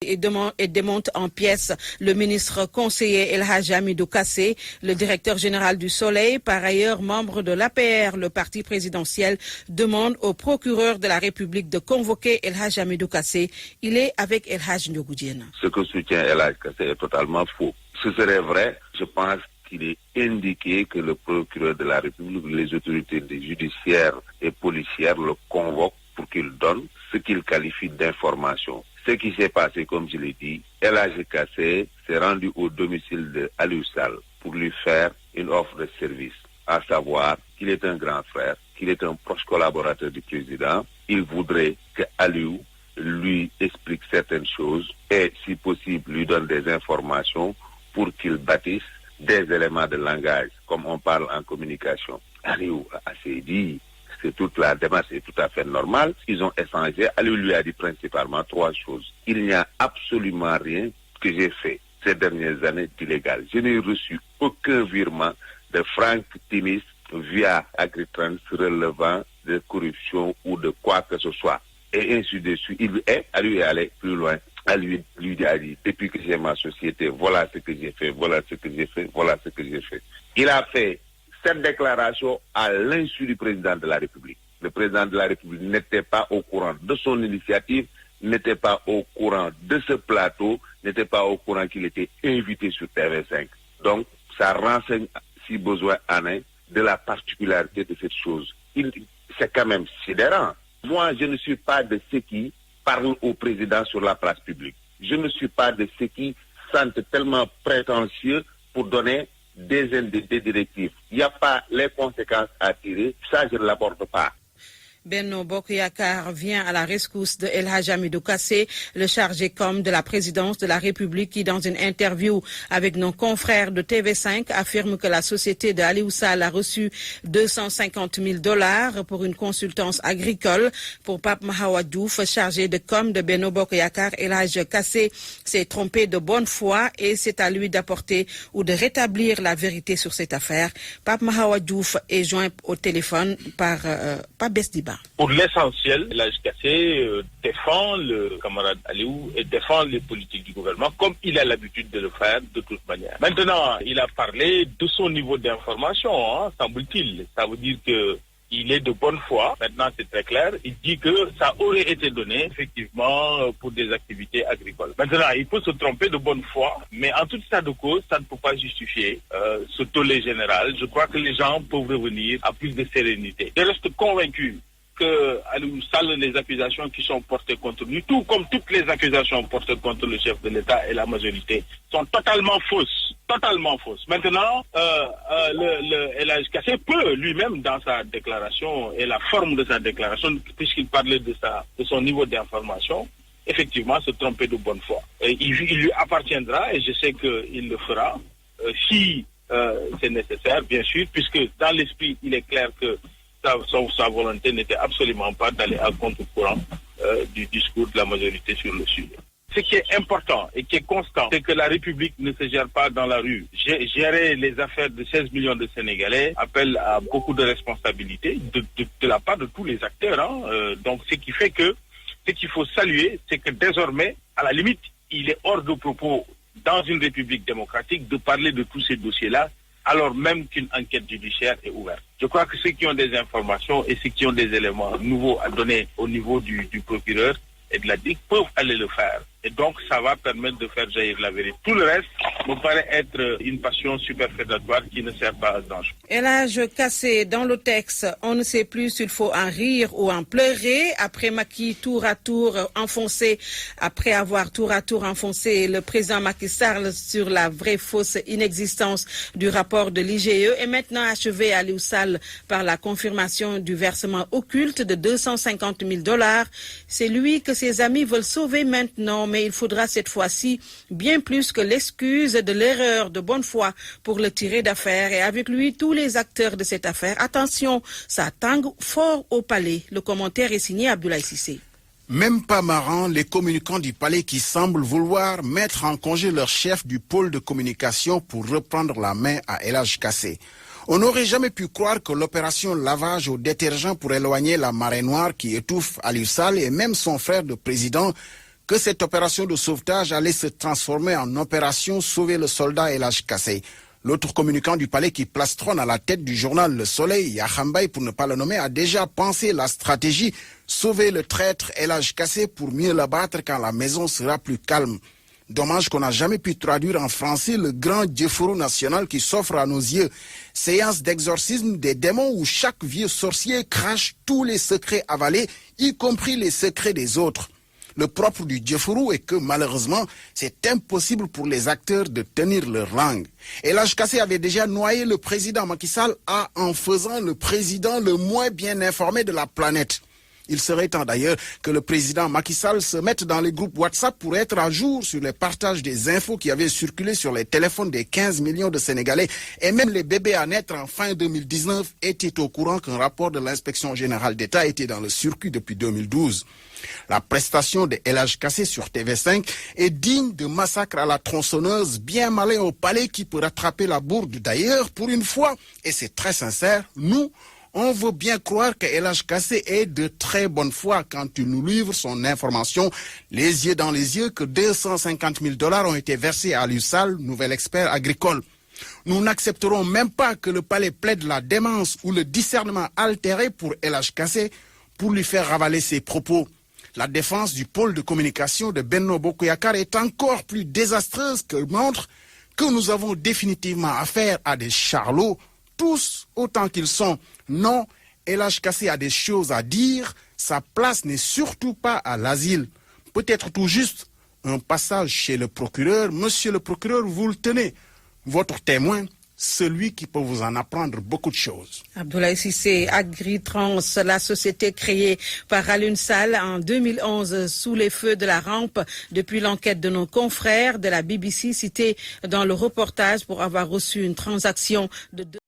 Et démonte en pièces le ministre conseiller El Hadj Hamidou Kassé, le directeur général du Soleil, par ailleurs membre de l'APR, le parti présidentiel, demande au procureur de la République de convoquer El Hadj Hamidou Kassé. Il est avec El Hadj Ndiogou Diène. Ce que soutient El Hadj Kassé est totalement faux. Ce serait vrai, je pense qu'il est indiqué que le procureur de la République, les autorités judiciaires et policières le convoquent pour qu'il donne ce qu'il qualifie d'information. Ce qui s'est passé, comme je l'ai dit, El Hadj Kassé s'est rendu au domicile de Aliou Sall pour lui faire une offre de service, à savoir qu'il est un grand frère, qu'il est un proche collaborateur du président. Il voudrait que Aliou lui explique certaines choses et, si possible, lui donne des informations pour qu'il bâtisse des éléments de langage, comme on parle en communication. Aliou a assez dit. Toute la démarche est tout à fait normale. Ils ont échangé. Aliou lui a dit principalement 3 choses. Il n'y a absolument rien que j'ai fait ces dernières années d'illégal. Je n'ai reçu aucun virement de Franck Timis via Agritrans relevant de corruption ou de quoi que ce soit. Et ainsi de suite. Aliou est allé plus loin. Aliou lui a dit, depuis que j'ai ma société, voilà ce que j'ai fait, voilà ce que j'ai fait, voilà ce que j'ai fait. Il a fait cette déclaration à l'insu du président de la République. Le président de la République n'était pas au courant de son initiative, n'était pas au courant de ce plateau, n'était pas au courant qu'il était invité sur TV5. Donc, ça renseigne, si besoin en est, de la particularité de cette chose. C'est quand même sidérant. Moi, je ne suis pas de ceux qui parlent au président sur la place publique. Je ne suis pas de ceux qui sentent tellement prétentieux pour donner des directives. Il n'y a pas les conséquences à tirer, ça je ne l'aborde pas. Benno Bokk Yakaar vient à la rescousse de El Hadj Hamidou Kassé, le chargé com de la présidence de la République, qui, dans une interview avec nos confrères de TV5, affirme que la société de Aliou Sall a reçu $250 000 pour une consultance agricole. Pour Pape Mahawa Diouf, chargé de com de Benno Bokk Yakaar, El Hadj Kassé s'est trompé de bonne foi et c'est à lui d'apporter ou de rétablir la vérité sur cette affaire. Pape Mahawa Diouf est joint au téléphone par Besdiba. Pour l'essentiel, El Hadj Kassé défend le camarade Aliou et défend les politiques du gouvernement comme il a l'habitude de le faire de toute manière. Maintenant, il a parlé de son niveau d'information, semble-t-il. Ça veut dire que il est de bonne foi. Maintenant, c'est très clair. Il dit que ça aurait été donné, effectivement, pour des activités agricoles. Maintenant, il peut se tromper de bonne foi, mais en tout état de cause, ça ne peut pas justifier ce tollé général. Je crois que les gens peuvent revenir à plus de sérénité. Je reste convaincu que Aliou Sall, les accusations qui sont portées contre lui, tout comme toutes les accusations portées contre le chef de l'État et la majorité, sont totalement fausses. Totalement fausses. Maintenant, El Hadj Kassé peut lui-même, dans sa déclaration et la forme de sa déclaration, puisqu'il parlait de son niveau d'information, effectivement se tromper de bonne foi. Il lui appartiendra, et je sais qu'il le fera, si c'est nécessaire, bien sûr, puisque dans l'esprit, il est clair que sa volonté n'était absolument pas d'aller à contre-courant du discours de la majorité sur le sujet. Ce qui est important et qui est constant, c'est que la République ne se gère pas dans la rue. Gérer les affaires de 16 millions de Sénégalais appelle à beaucoup de responsabilités de la part de tous les acteurs. Donc, ce qui fait que ce qu'il faut saluer, c'est que désormais, à la limite, il est hors de propos dans une République démocratique de parler de tous ces dossiers-là, alors même qu'une enquête judiciaire est ouverte. Je crois que ceux qui ont des informations et ceux qui ont des éléments nouveaux à donner au niveau du procureur et de la DIC peuvent aller le faire. Et donc, ça va permettre de faire jaillir la vérité. Tout le reste me paraît être une passion superfétatoire qui ne sert pas à grand-chose. El Hadj Kassé, dans le texte, on ne sait plus s'il faut en rire ou en pleurer. Après Macky, après avoir tour à tour enfoncé le président Macky Sall sur la vraie fausse inexistence du rapport de l'IGE, et maintenant achevé Aliou Sall par la confirmation du versement occulte de $250 000. C'est lui que ses amis veulent sauver maintenant, mais il faudra cette fois-ci bien plus que l'excuse de l'erreur de bonne foi pour le tirer d'affaire, et avec lui tous les acteurs de cette affaire. Attention, ça tangue fort au palais. Le commentaire est signé Abdoulaye Cissé. Même pas marrant, les communicants du palais qui semblent vouloir mettre en congé leur chef du pôle de communication pour reprendre la main à El Hadj Kassé. On n'aurait jamais pu croire que l'opération lavage au détergent pour éloigner la marée noire qui étouffe Aliou Sall et même son frère de président que cette opération de sauvetage allait se transformer en opération Sauver le soldat El Hadj Kassé. L'autre communicant du palais qui plastronne à la tête du journal Le Soleil, Yakhambay pour ne pas le nommer, a déjà pensé la stratégie Sauver le traître El Hadj Kassé pour mieux l'abattre quand la maison sera plus calme. Dommage qu'on n'a jamais pu traduire en français le grand Djefourou national qui s'offre à nos yeux. Séance d'exorcisme des démons où chaque vieux sorcier crache tous les secrets avalés, y compris les secrets des autres. Le propre du Djefourou est que malheureusement, c'est impossible pour les acteurs de tenir leur langue. El Hadj Kassé avait déjà noyé le président Macky Sall en faisant le président le moins bien informé de la planète. Il serait temps d'ailleurs que le président Macky Sall se mette dans les groupes WhatsApp pour être à jour sur le partage des infos qui avaient circulé sur les téléphones des 15 millions de Sénégalais. Et même les bébés à naître en fin 2019 étaient au courant qu'un rapport de l'inspection générale d'État était dans le circuit depuis 2012. La prestation de El Hadj Kassé sur TV5 est digne de massacre à la tronçonneuse, bien malin au palais qui peut rattraper la bourde. D'ailleurs, pour une fois, et c'est très sincère, on veut bien croire que El Hadj Kassé est de très bonne foi quand il nous livre son information, les yeux dans les yeux, que 250 000 $ ont été versés à Aliou Sall, nouvel expert agricole. Nous n'accepterons même pas que le palais plaide la démence ou le discernement altéré pour El Hadj Kassé pour lui faire ravaler ses propos. La défense du pôle de communication de Benno Bokk Yakaar est encore plus désastreuse que montre que nous avons définitivement affaire à des charlots, tous autant qu'ils sont. Non, El Hadj Kassé a des choses à dire, sa place n'est surtout pas à l'asile. Peut-être tout juste un passage chez le procureur. Monsieur le procureur, vous le tenez. Votre témoin, celui qui peut vous en apprendre beaucoup de choses. Abdoulaye Cissé, Agritrans, la société créée par Aliou Sall en 2011 sous les feux de la rampe depuis l'enquête de nos confrères de la BBC cités dans le reportage pour avoir reçu une transaction de